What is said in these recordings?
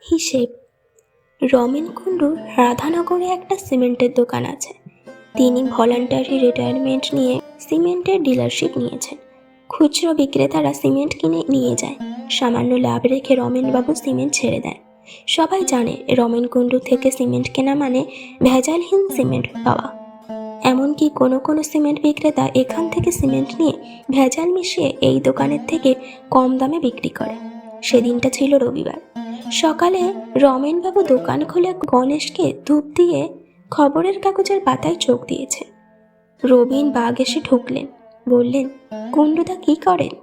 হিসেব। রমেন কুণ্ডুর রাধানগরে একটা সিমেন্টের দোকান আছে। তিনি ভলান্টারি রিটায়ারমেন্ট নিয়ে সিমেন্টের ডিলারশিপ নিয়েছেন। খুচরো বিক্রেতারা সিমেন্ট কিনে নিয়ে যায়, সামান্য লাভ রেখে রমেনবাবু সিমেন্ট ছেড়ে দেন। সবাই জানে রমেন কুণ্ডু থেকে সিমেন্ট কেনা মানে ভেজালহীন সিমেন্ট পাওয়া। এমনকি কোনো কোনো সিমেন্ট বিক্রেতা এখান থেকে সিমেন্ট নিয়ে ভেজাল মিশিয়ে এই দোকানের থেকে কম দামে বিক্রি করে। সেদিনটা ছিল রবিবার। সকালে রমেনবাবু দোকান খুলে গণেশকে ধূপ দিয়ে খবরের কাগজের পাতায় চোখ দিয়েছে। রবিন বাগ এসে ঢুকলেন, বললেন, কুণ্ডুদা কি করেন?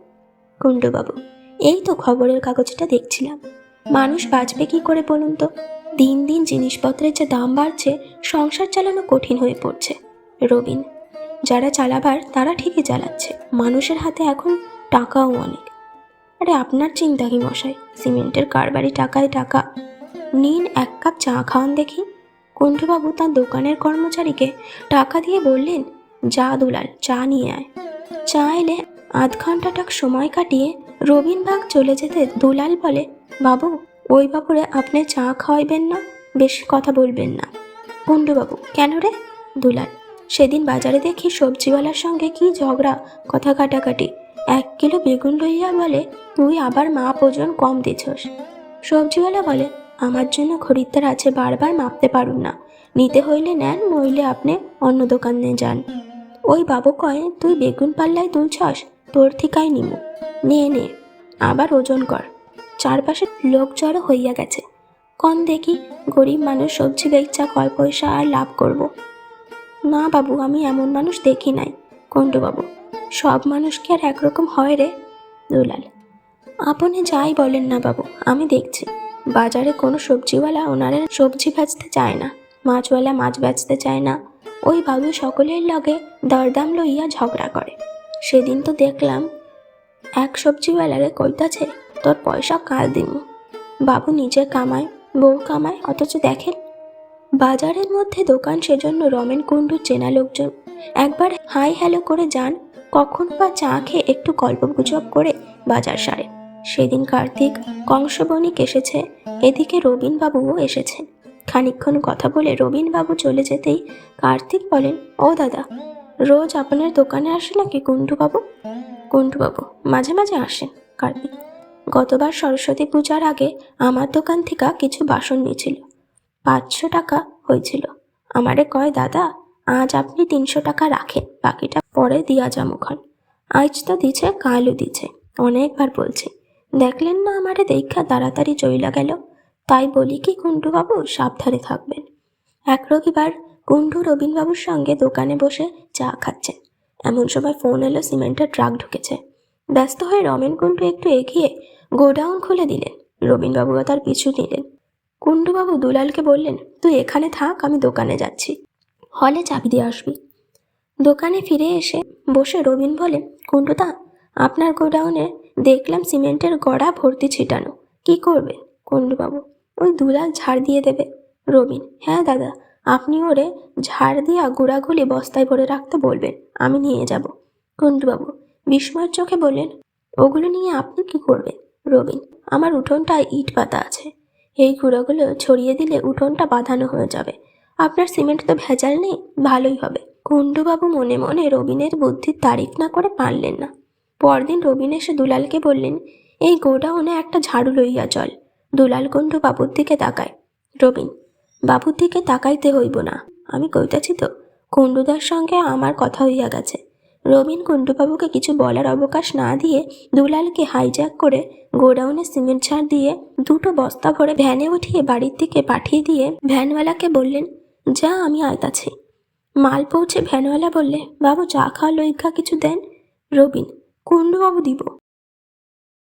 কুণ্ডুবাবু, এই তো খবরের কাগজটা দেখছিলাম। মানুষ বাঁচবে কি করে বলুন তো? দিন দিন জিনিসপত্রের যে দাম বাড়ছে, সংসার চালানো কঠিন হয়ে পড়ছে। রবিন, যারা চালাবার তারা ঠিকই চালাচ্ছে, মানুষের হাতে এখন টাকাও অনেক। আরে আপনার চিন্তা কি মশাই, সিমেন্টের কারবারি টাকায় টাকা। নিন এক কাপ চা খাওয়ান দেখি। কুণ্ডুবাবু তার দোকানের কর্মচারীকে টাকা দিয়ে বললেন, যা দুলাল, চা নিয়ে আয়। চা এলে আধ ঘন্টাটাক সময় কাটিয়ে রবিন বাগ চলে যেতে দুলাল বলে, বাবু, ওই বাবুরে আপনি চা খাওয়াইবেন না, বেশি কথা বলবেন না। কুণ্ডুবাবু, কেন রে? দুলাল, সেদিন বাজারে দেখি সবজিওয়ালার সঙ্গে কি ঝগড়া, কথা কাটাকাটি। 1 কিলো বেগুন লইয়া বলে, তুই আবার মাপ ওজন কম দিছস। সবজিওয়ালা বলে, আমার জন্য খরিদ্দার আছে, বারবার মাপতে পারুন না, নিতে হইলে নেন, নইলে আপনি অন্য দোকানে যান। ওই বাবু কয়, তুই বেগুন পাল্লায় তুলছস, তোর থিকাই নিমু, নিয়ে নে, আবার ওজন কর। চারপাশে লোক জড়ো হইয়া গেছে। কন দেখি, গরিব মানুষ সবজি বেচা কয় পয়সা আর লাভ করব? না বাবু, আমি এমন মানুষ দেখি নাই। কুণ্ডুবাবু, সব মানুষ কি আর একরকম হয় রে? দুলাল, আপনি যাই বলেন না বাবু, আমি দেখছি বাজারে কোনো সবজিওয়ালা ওনারা সবজি বেচতে চায় না, মাছওয়ালা মাছ বেচতে চায় না। ওই বাবু সকলের লগে দরদাম লইয়া ঝগড়া করে। সেদিন তো দেখলাম এক সবজিওয়ালারে কইতাছে, তোর পয়সা কাল দিমু। বাবু নিজে কামায়, বউ কামায়, অথচ দেখেন বাজারের মধ্যে দোকান, সেজন্য রমেন কুণ্ডুর চেনা লোকজন একবার হাই হ্যালো করে যান, কখন বা চা খেয়ে একটু গল্পগুজব করে বাজার সারে। সেদিন কার্তিক কংসবণিক এসেছে, এদিকে রবিনবাবুও এসেছেন। খানিকক্ষণ কথা বলে রবিনবাবু চলে যেতেই কার্তিক বলেন, ও দাদা, রোজ আপনার দোকানে আসে নাকি কুণ্ডুবাবু? কুণ্ডুবাবু, মাঝে মাঝে আসেন। কার্তিক, গতবার সরস্বতী পূজার আগে আমার দোকান থেকে কিছু বাসন নিয়েছিল, 500 টাকা হয়েছিল। আমারে কয়, দাদা, আজ আপনি 300 টাকা রাখেন, বাকিটা পরে দিয়া যামুখন। আজ তো দিছে, কালও দিছে, অনেকবার বলছি, দেখলেন না আমারে দেখা তাড়াতাড়ি চইলা গেল। তাই বলি কি কুণ্ডুবাবু, সাবধানে থাকবেন। এক রবিবার কুণ্ডু রবিনবাবুর সঙ্গে দোকানে বসে চা খাচ্ছেন, এমন সময় ফোন এলো, সিমেন্টের ট্রাক ঢুকেছে। ব্যস্ত হয়ে রমেন কুণ্ডু একটু এগিয়ে গোডাউন খুলে দিলেন, রবিনবাবুও তার পিছু নিলেন। কুণ্ডুবাবু দুলালকে বললেন, তুই এখানে থাক, আমি দোকানে যাচ্ছি, হলে চাবি দিয়ে আসবি। দোকানে ফিরে এসে বসে রবিন বলে, কুণ্ডুদা, আপনার গোডাউনে দেখলাম সিমেন্টের গড়া ভর্তি ছিটানো, কি করবে? কুণ্ডুবাবু, ওই দুলাল ঝাড় দিয়ে দেবে। রবিন, হ্যাঁ দাদা, আপনি ওরে ঝাড় দিয়া গুঁড়াগুলি বস্তায় ভরে রাখতে বলবেন, আমি নিয়ে যাব। কুণ্ডুবাবু বিস্ময়ের চোখে বললেন, ওগুলো নিয়ে আপনি কি করবেন? রবিন, আমার উঠোনটায় ইট পাতা আছে, এই গুঁড়োগুলো ছড়িয়ে দিলে উঠোনটা বাঁধানো হয়ে যাবে। আপনার সিমেন্ট তো ভেজাল নেই, ভালোই হবে। কুণ্ডুবাবু মনে মনে রবিনের বুদ্ধির তারিফ না করে পারলেন না। পরদিন রবিন এসে দুলালকে বললেন, এই গোডাউনে একটা ঝাড়ু লইয়া চল। দুলাল কুণ্ডু বাবুর দিকে তাকায়। রবিন, বাবুর দিকে তাকাইতে হইব না, আমি কইতাছি তো, কুণ্ডুদার সঙ্গে আমার কথা হইয়া গেছে। রবিন কুণ্ডুবাবুকে কিছু বলার অবকাশ না দিয়ে দুলালকে হাইজ্যাক করে গোডাউনে সিমেন্ট ঝাড় দিয়ে 2টো বস্তা ভরে ভ্যানে উঠিয়ে বাড়ির দিকে পাঠিয়ে দিয়ে ভ্যানওয়ালাকে বললেন, যা, আমি আইতাছি। মাল পৌঁছে ভ্যানওয়ালা বললে, বাবু চা খাওয়া লইগা কিছু দেন। রবিন, কুণ্ডুবাবু দিব।